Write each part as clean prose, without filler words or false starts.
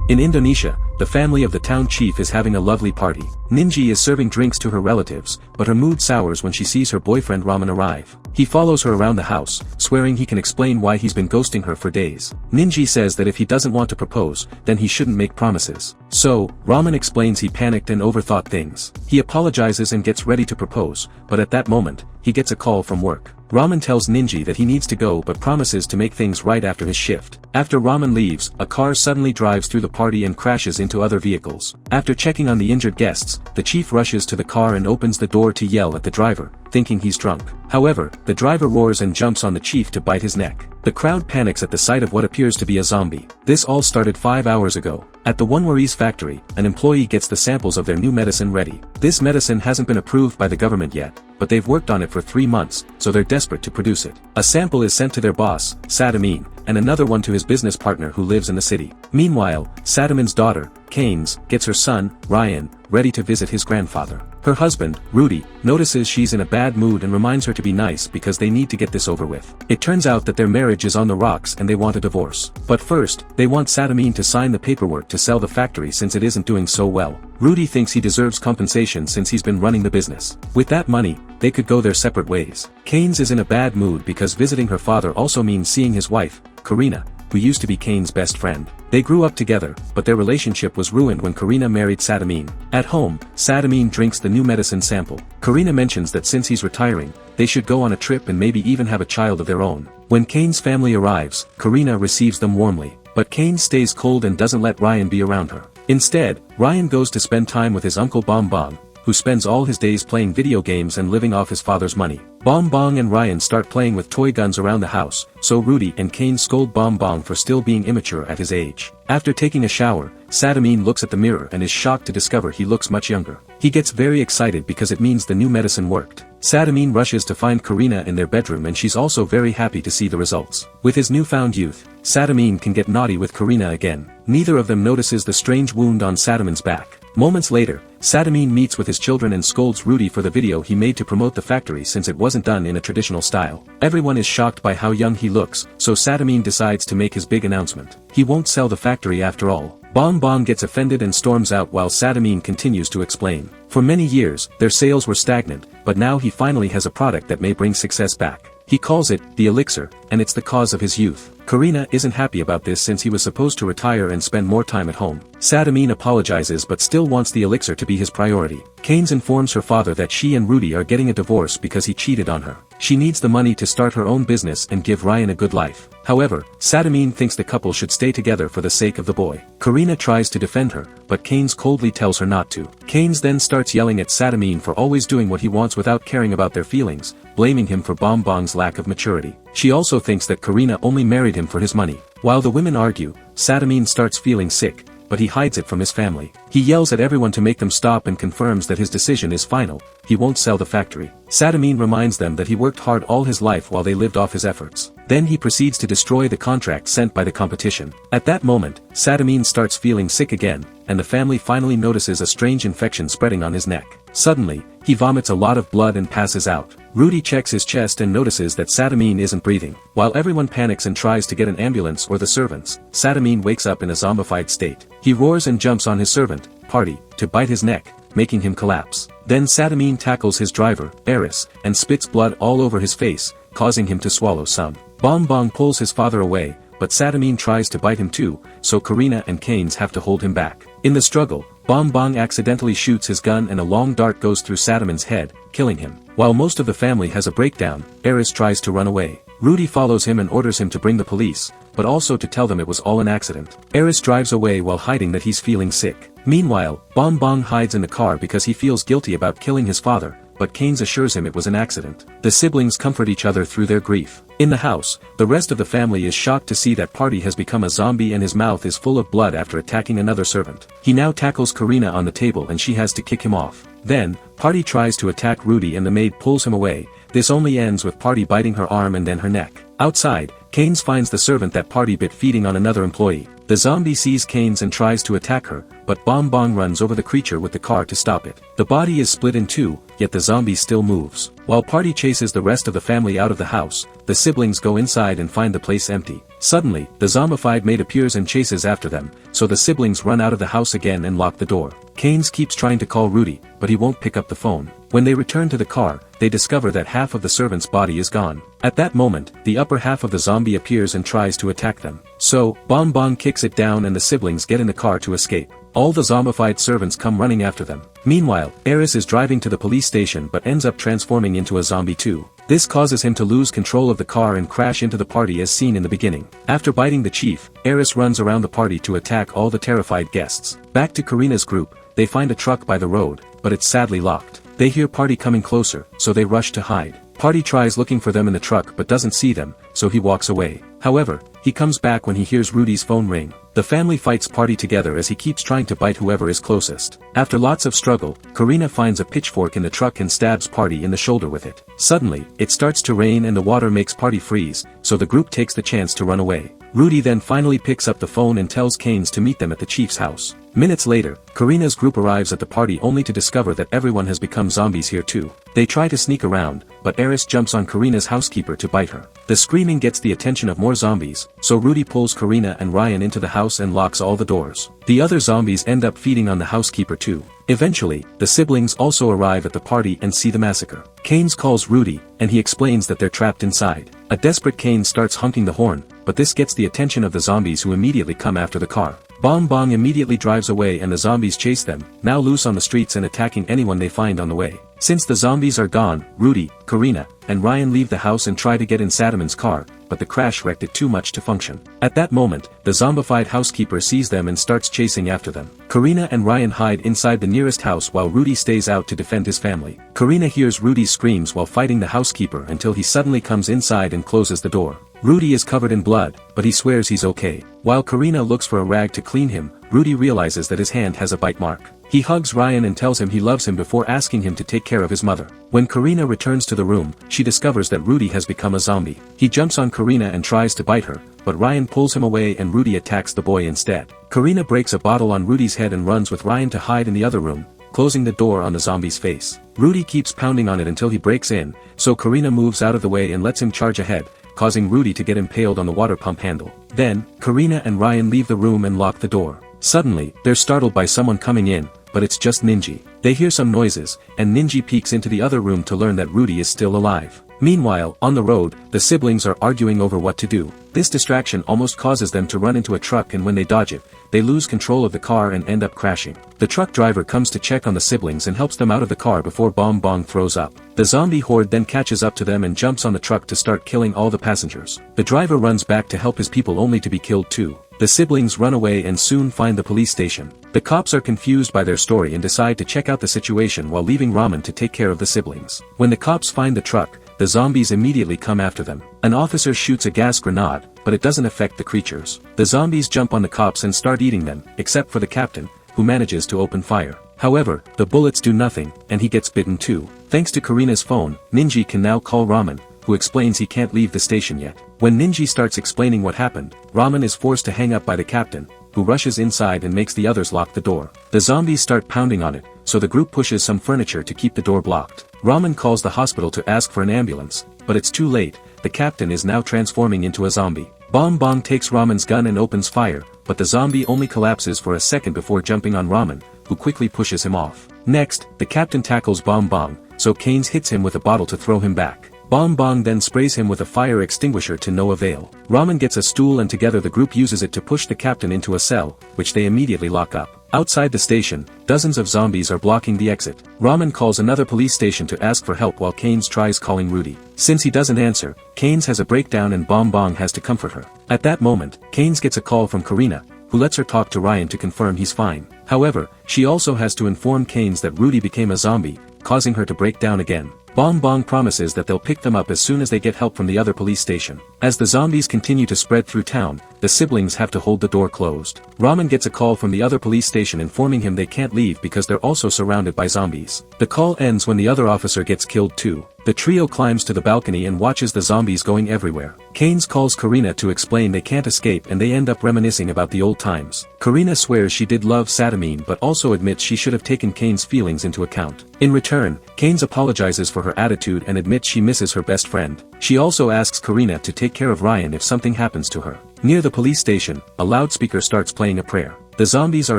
In Indonesia, the family of the town chief is having a lovely party. Ninji is serving drinks to her relatives, but her mood sours when she sees her boyfriend Ramen arrive. He follows her around the house, swearing he can explain why he's been ghosting her for days. Ninji says that if he doesn't want to propose, then he shouldn't make promises. So, Ramen explains he panicked and overthought things. He apologizes and gets ready to propose, but at that moment, he gets a call from work. Ramen tells Ninji that he needs to go but promises to make things right after his shift. After Ramen leaves, a car suddenly drives through the party and crashes into other vehicles. After checking on the injured guests, the chief rushes to the car and opens the door to yell at the driver, thinking he's drunk. However, the driver roars and jumps on the chief to bite his neck. The crowd panics at the sight of what appears to be a zombie. This all started 5 hours ago. At the One factory, an employee gets the samples of their new medicine ready. This medicine hasn't been approved by the government yet, but they've worked on it for 3 months, so they're desperate to produce it. A sample is sent to their boss, Sadamin, and another one to his business partner who lives in the city. Meanwhile, Sadamin's daughter, Keynes, gets her son, Ryan, ready to visit his grandfather. Her husband, Rudy, notices she's in a bad mood and reminds her to be nice because they need to get this over with. It turns out that their marriage is on the rocks and they want a divorce. But first, they want Sadamin to sign the paperwork to sell the factory since it isn't doing so well. Rudy thinks he deserves compensation since he's been running the business. With that money, they could go their separate ways. Keynes is in a bad mood because visiting her father also means seeing his wife, Karina, who used to be Keynes' best friend. They grew up together, but their relationship was ruined when Karina married Sadamin. At home, Sadamin drinks the new medicine sample. Karina mentions that since he's retiring, they should go on a trip and maybe even have a child of their own. When Keynes' family arrives, Karina receives them warmly, but Keynes stays cold and doesn't let Ryan be around her. Instead, Ryan goes to spend time with his uncle Bonbon, who spends all his days playing video games and living off his father's money. Bonbon and Ryan start playing with toy guns around the house, so Rudy and Keynes scold Bonbon for still being immature at his age. After taking a shower, Sadamin looks at the mirror and is shocked to discover he looks much younger. He gets very excited because it means the new medicine worked. Sadamin rushes to find Karina in their bedroom and she's also very happy to see the results. With his newfound youth, Sadamin can get naughty with Karina again. Neither of them notices the strange wound on Sadamin's back. Moments later, Sadamin meets with his children and scolds Rudy for the video he made to promote the factory since it wasn't done in a traditional style. Everyone is shocked by how young he looks, so Sadamin decides to make his big announcement. He won't sell the factory after all. Bonbon gets offended and storms out while Sadamin continues to explain. For many years, their sales were stagnant, but now he finally has a product that may bring success back. He calls it the elixir, and it's the cause of his youth. Karina isn't happy about this since he was supposed to retire and spend more time at home. Sadamin apologizes but still wants the elixir to be his priority. Keynes informs her father that she and Rudy are getting a divorce because he cheated on her. She needs the money to start her own business and give Ryan a good life. However, Sadamin thinks the couple should stay together for the sake of the boy. Karina tries to defend her, but Keynes coldly tells her not to. Keynes then starts yelling at Sadamin for always doing what he wants without caring about their feelings, blaming him for Bonbon's lack of maturity. She also thinks that Karina only married him for his money. While the women argue, Sadamin starts feeling sick, but he hides it from his family. He yells at everyone to make them stop and confirms that his decision is final. He won't sell the factory. Sadamin reminds them that he worked hard all his life while they lived off his efforts. Then he proceeds to destroy the contract sent by the competition. At that moment, Sadamin starts feeling sick again, and the family finally notices a strange infection spreading on his neck. Suddenly, he vomits a lot of blood and passes out. Rudy checks his chest and notices that Sadamin isn't breathing. While everyone panics and tries to get an ambulance or the servants, Sadamin wakes up in a zombified state. He roars and jumps on his servant, Party, to bite his neck, making him collapse. Then Sadamin tackles his driver, Eris, and spits blood all over his face, causing him to swallow some. Bonbon pulls his father away, but Sadamin tries to bite him too, so Karina and Keynes have to hold him back. In the struggle, Bonbon accidentally shoots his gun and a long dart goes through Sadamin's head, killing him. While most of the family has a breakdown, Eris tries to run away. Rudy follows him and orders him to bring the police, but also to tell them it was all an accident. Eris drives away while hiding that he's feeling sick. Meanwhile, Bonbon hides in the car because he feels guilty about killing his father, but Keynes assures him it was an accident. The siblings comfort each other through their grief. In the house, the rest of the family is shocked to see that Party has become a zombie and his mouth is full of blood after attacking another servant. He now tackles Karina on the table and she has to kick him off. Then, Party tries to attack Rudy and the maid pulls him away. This only ends with Party biting her arm and then her neck. Outside, Keynes finds the servant that Party bit feeding on another employee. The zombie sees Canes and tries to attack her, but Bong Bong runs over the creature with the car to stop it. The body is split in two, yet the zombie still moves. While Party chases the rest of the family out of the house, the siblings go inside and find the place empty. Suddenly, the zombified maid appears and chases after them, so the siblings run out of the house again and lock the door. Canes keeps trying to call Rudy, but he won't pick up the phone. When they return to the car, they discover that half of the servant's body is gone. At that moment, the upper half of the zombie appears and tries to attack them. So, Bong Bong kicks it down and the siblings get in the car to escape. All the zombified servants come running after them. Meanwhile, Eris is driving to the police station but ends up transforming into a zombie too. This causes him to lose control of the car and crash into the party as seen in the beginning. After biting the chief, Eris runs around the party to attack all the terrified guests. Back to Karina's group, they find a truck by the road, but it's sadly locked. They hear Party coming closer, so they rush to hide. Party tries looking for them in the truck but doesn't see them, so he walks away. However, he comes back when he hears Rudy's phone ring. The family fights Party together as he keeps trying to bite whoever is closest. After lots of struggle, Karina finds a pitchfork in the truck and stabs Party in the shoulder with it. Suddenly, it starts to rain and the water makes Party freeze, so the group takes the chance to run away. Rudy then finally picks up the phone and tells Canes to meet them at the chief's house. Minutes later, Karina's group arrives at the party only to discover that everyone has become zombies here too. They try to sneak around, but Eris jumps on Karina's housekeeper to bite her. The screaming gets the attention of more zombies, so Rudy pulls Karina and Ryan into the house and locks all the doors. The other zombies end up feeding on the housekeeper too. Eventually, the siblings also arrive at the party and see the massacre. Canes calls Rudy, and he explains that they're trapped inside. A desperate Canes starts honking the horn, but this gets the attention of the zombies who immediately come after the car. Bong Bong immediately drives away and the zombies chase them, now loose on the streets and attacking anyone they find on the way. Since the zombies are gone, Rudy, Karina, and Ryan leave the house and try to get in Sadaman's car, but the crash wrecked it too much to function. At that moment, the zombified housekeeper sees them and starts chasing after them. Karina and Ryan hide inside the nearest house while Rudy stays out to defend his family. Karina hears Rudy's screams while fighting the housekeeper until he suddenly comes inside and closes the door. Rudy is covered in blood, but he swears he's okay. While Karina looks for a rag to clean him, Rudy realizes that his hand has a bite mark. He hugs Ryan and tells him he loves him before asking him to take care of his mother. When Karina returns to the room, she discovers that Rudy has become a zombie. He jumps on Karina and tries to bite her, but Ryan pulls him away and Rudy attacks the boy instead. Karina breaks a bottle on Rudy's head and runs with Ryan to hide in the other room, closing the door on the zombie's face. Rudy keeps pounding on it until he breaks in, so Karina moves out of the way and lets him charge ahead, causing Rudy to get impaled on the water pump handle. Then, Karina and Ryan leave the room and lock the door. Suddenly, they're startled by someone coming in, but it's just Ninji. They hear some noises, and Ninji peeks into the other room to learn that Rudy is still alive. Meanwhile, on the road, the siblings are arguing over what to do. This distraction almost causes them to run into a truck, and when they dodge it, they lose control of the car and end up crashing. The truck driver comes to check on the siblings and helps them out of the car before Bong Bong throws up. The zombie horde then catches up to them and jumps on the truck to start killing all the passengers. The driver runs back to help his people only to be killed too. The siblings run away and soon find the police station. The cops are confused by their story and decide to check out the situation while leaving Ramen to take care of the siblings. When the cops find the truck, the zombies immediately come after them. An officer shoots a gas grenade, but it doesn't affect the creatures. The zombies jump on the cops and start eating them, except for the captain, who manages to open fire. However, the bullets do nothing, and he gets bitten too. Thanks to Karina's phone, Ninji can now call Ramen, who explains he can't leave the station yet. When Ninji starts explaining what happened, Ramen is forced to hang up by the captain, who rushes inside and makes the others lock the door. The zombies start pounding on it, so the group pushes some furniture to keep the door blocked. Ramen calls the hospital to ask for an ambulance, but it's too late. The captain is now transforming into a zombie. Bong Bong takes Ramen's gun and opens fire, but the zombie only collapses for a second before jumping on Ramen, who quickly pushes him off. Next, the captain tackles Bong Bong, so Canes hits him with a bottle to throw him back. Bong Bong then sprays him with a fire extinguisher to no avail. Ramen gets a stool and together the group uses it to push the captain into a cell, which they immediately lock up. Outside the station, dozens of zombies are blocking the exit. Ramen calls another police station to ask for help while Canes tries calling Rudy. Since he doesn't answer, Canes has a breakdown and Bong Bong has to comfort her. At that moment, Canes gets a call from Karina, who lets her talk to Ryan to confirm he's fine. However, she also has to inform Canes that Rudy became a zombie, causing her to break down again. Bong Bong promises that they'll pick them up as soon as they get help from the other police station. As the zombies continue to spread through town, the siblings have to hold the door closed. Ramen gets a call from the other police station informing him they can't leave because they're also surrounded by zombies. The call ends when the other officer gets killed too. The trio climbs to the balcony and watches the zombies going everywhere. Keynes calls Karina to explain they can't escape and they end up reminiscing about the old times. Karina swears she did love Satamine but also admits she should have taken Keynes' feelings into account. In return, Keynes apologizes for her attitude and admits she misses her best friend. She also asks Karina to take care of Ryan if something happens to her. Near the police station, a loudspeaker starts playing a prayer. The zombies are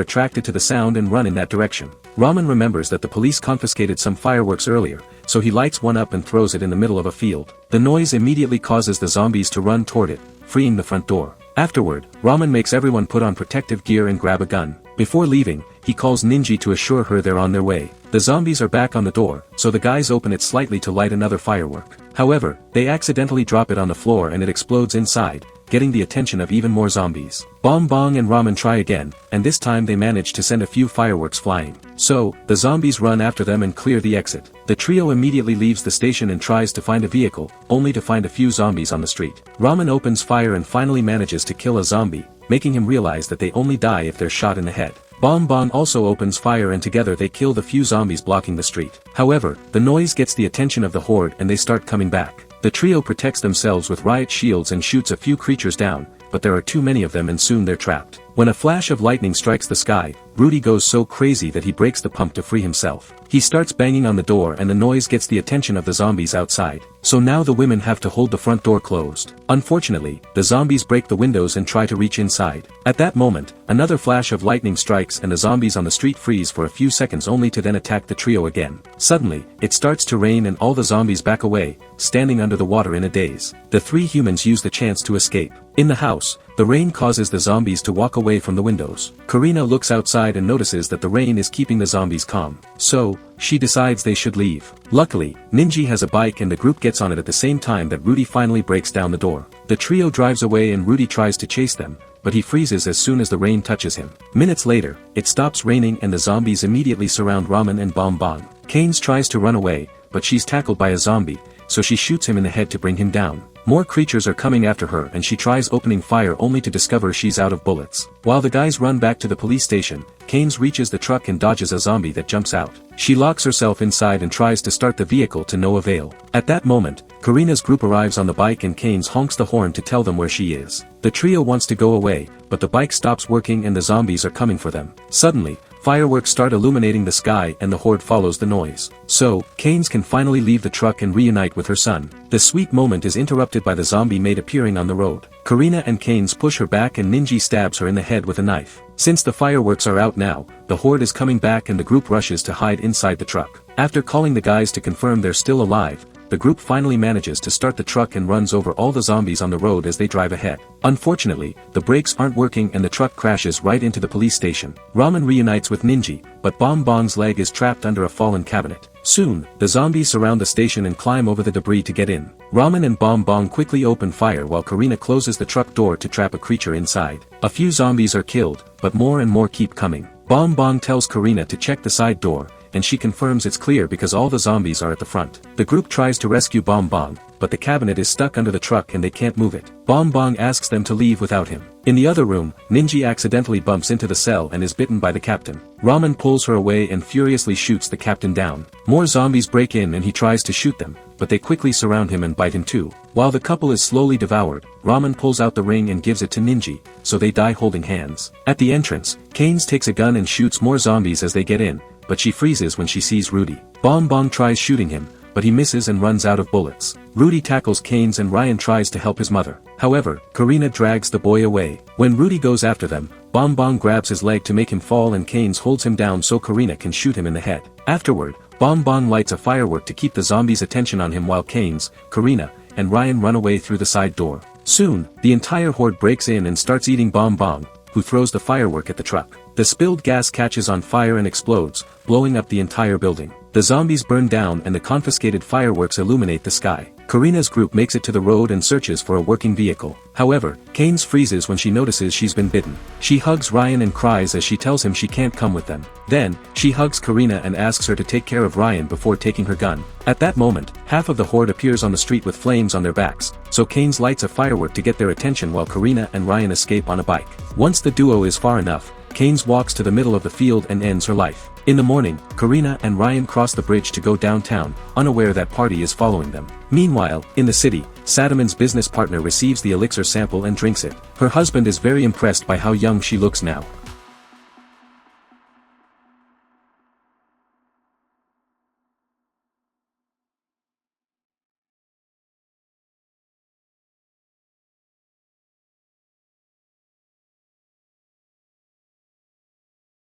attracted to the sound and run in that direction. Raman remembers that the police confiscated some fireworks earlier, so he lights one up and throws it in the middle of a field. The noise immediately causes the zombies to run toward it, freeing the front door. Afterward, Raman makes everyone put on protective gear and grab a gun. Before leaving, he calls Ninji to assure her they're on their way. The zombies are back on the door, so the guys open it slightly to light another firework. However, they accidentally drop it on the floor and it explodes inside, getting the attention of even more zombies. Bong and Ramen try again, and this time they manage to send a few fireworks flying. So, the zombies run after them and clear the exit. The trio immediately leaves the station and tries to find a vehicle, only to find a few zombies on the street. Ramen opens fire and finally manages to kill a zombie, making him realize that they only die if they're shot in the head. Bong also opens fire and together they kill the few zombies blocking the street. However, the noise gets the attention of the horde and they start coming back. The trio protects themselves with riot shields and shoots a few creatures down, but there are too many of them and soon they're trapped. When a flash of lightning strikes the sky, Rudy goes so crazy that he breaks the pump to free himself. He starts banging on the door and the noise gets the attention of the zombies outside. So now the women have to hold the front door closed. Unfortunately, the zombies break the windows and try to reach inside. At that moment, another flash of lightning strikes and the zombies on the street freeze for a few seconds only to then attack the trio again. Suddenly, it starts to rain and all the zombies back away, standing under the water in a daze. The three humans use the chance to escape. In the house, the rain causes the zombies to walk away from the windows. Karina looks outside and notices that the rain is keeping the zombies calm. So, she decides they should leave. Luckily, Ninji has a bike and the group gets on it at the same time that Rudy finally breaks down the door. The trio drives away and Rudy tries to chase them, but he freezes as soon as the rain touches him. Minutes later, it stops raining and the zombies immediately surround Ramen and Bong. Keynes tries to run away, but she's tackled by a zombie, so she shoots him in the head to bring him down. More creatures are coming after her and she tries opening fire only to discover she's out of bullets. While the guys run back to the police station, Keynes reaches the truck and dodges a zombie that jumps out. She locks herself inside and tries to start the vehicle to no avail. At that moment, Karina's group arrives on the bike and Keynes honks the horn to tell them where she is. The trio wants to go away, but the bike stops working and the zombies are coming for them. Suddenly, fireworks start illuminating the sky and the horde follows the noise. So, Keynes can finally leave the truck and reunite with her son. The sweet moment is interrupted by the zombie maid appearing on the road. Karina and Keynes push her back and Ninji stabs her in the head with a knife. Since the fireworks are out now, the horde is coming back and the group rushes to hide inside the truck. After calling the guys to confirm they're still alive, the group finally manages to start the truck and runs over all the zombies on the road as they drive ahead. Unfortunately, the brakes aren't working and the truck crashes right into the police station. Ramen reunites with Ninji, but Bong's leg is trapped under a fallen cabinet. Soon, the zombies surround the station and climb over the debris to get in. Ramen and Bong quickly open fire while Karina closes the truck door to trap a creature inside. A few zombies are killed, but more and more keep coming. Bong tells Karina to check the side door, and she confirms it's clear because all the zombies are at the front. The group tries to rescue Bong, but the cabinet is stuck under the truck and they can't move it. Bong asks them to leave without him. In the other room, Ninji accidentally bumps into the cell and is bitten by the captain. Ramen pulls her away and furiously shoots the captain down. More zombies break in and he tries to shoot them, but they quickly surround him and bite him too. While the couple is slowly devoured, Ramen pulls out the ring and gives it to Ninji, so they die holding hands. At the entrance, Keynes takes a gun and shoots more zombies as they get in, but she freezes when she sees Rudy. Bong tries shooting him, but he misses and runs out of bullets. Rudy tackles Keynes and Ryan tries to help his mother. However, Karina drags the boy away. When Rudy goes after them, Bong grabs his leg to make him fall and Keynes holds him down so Karina can shoot him in the head. Afterward, Bong lights a firework to keep the zombies' attention on him while Keynes, Karina, and Ryan run away through the side door. Soon, the entire horde breaks in and starts eating Bong, who throws the firework at the truck. The spilled gas catches on fire and explodes, blowing up the entire building. The zombies burn down and the confiscated fireworks illuminate the sky. Karina's group makes it to the road and searches for a working vehicle. However, Keynes freezes when she notices she's been bitten. She hugs Ryan and cries as she tells him she can't come with them. Then, she hugs Karina and asks her to take care of Ryan before taking her gun. At that moment, half of the horde appears on the street with flames on their backs, so Keynes lights a firework to get their attention while Karina and Ryan escape on a bike. Once the duo is far enough, Keynes walks to the middle of the field and ends her life. In the morning, Karina and Ryan cross the bridge to go downtown, unaware that Party is following them. Meanwhile, in the city, Sadaman's business partner receives the elixir sample and drinks it. Her husband is very impressed by how young she looks now.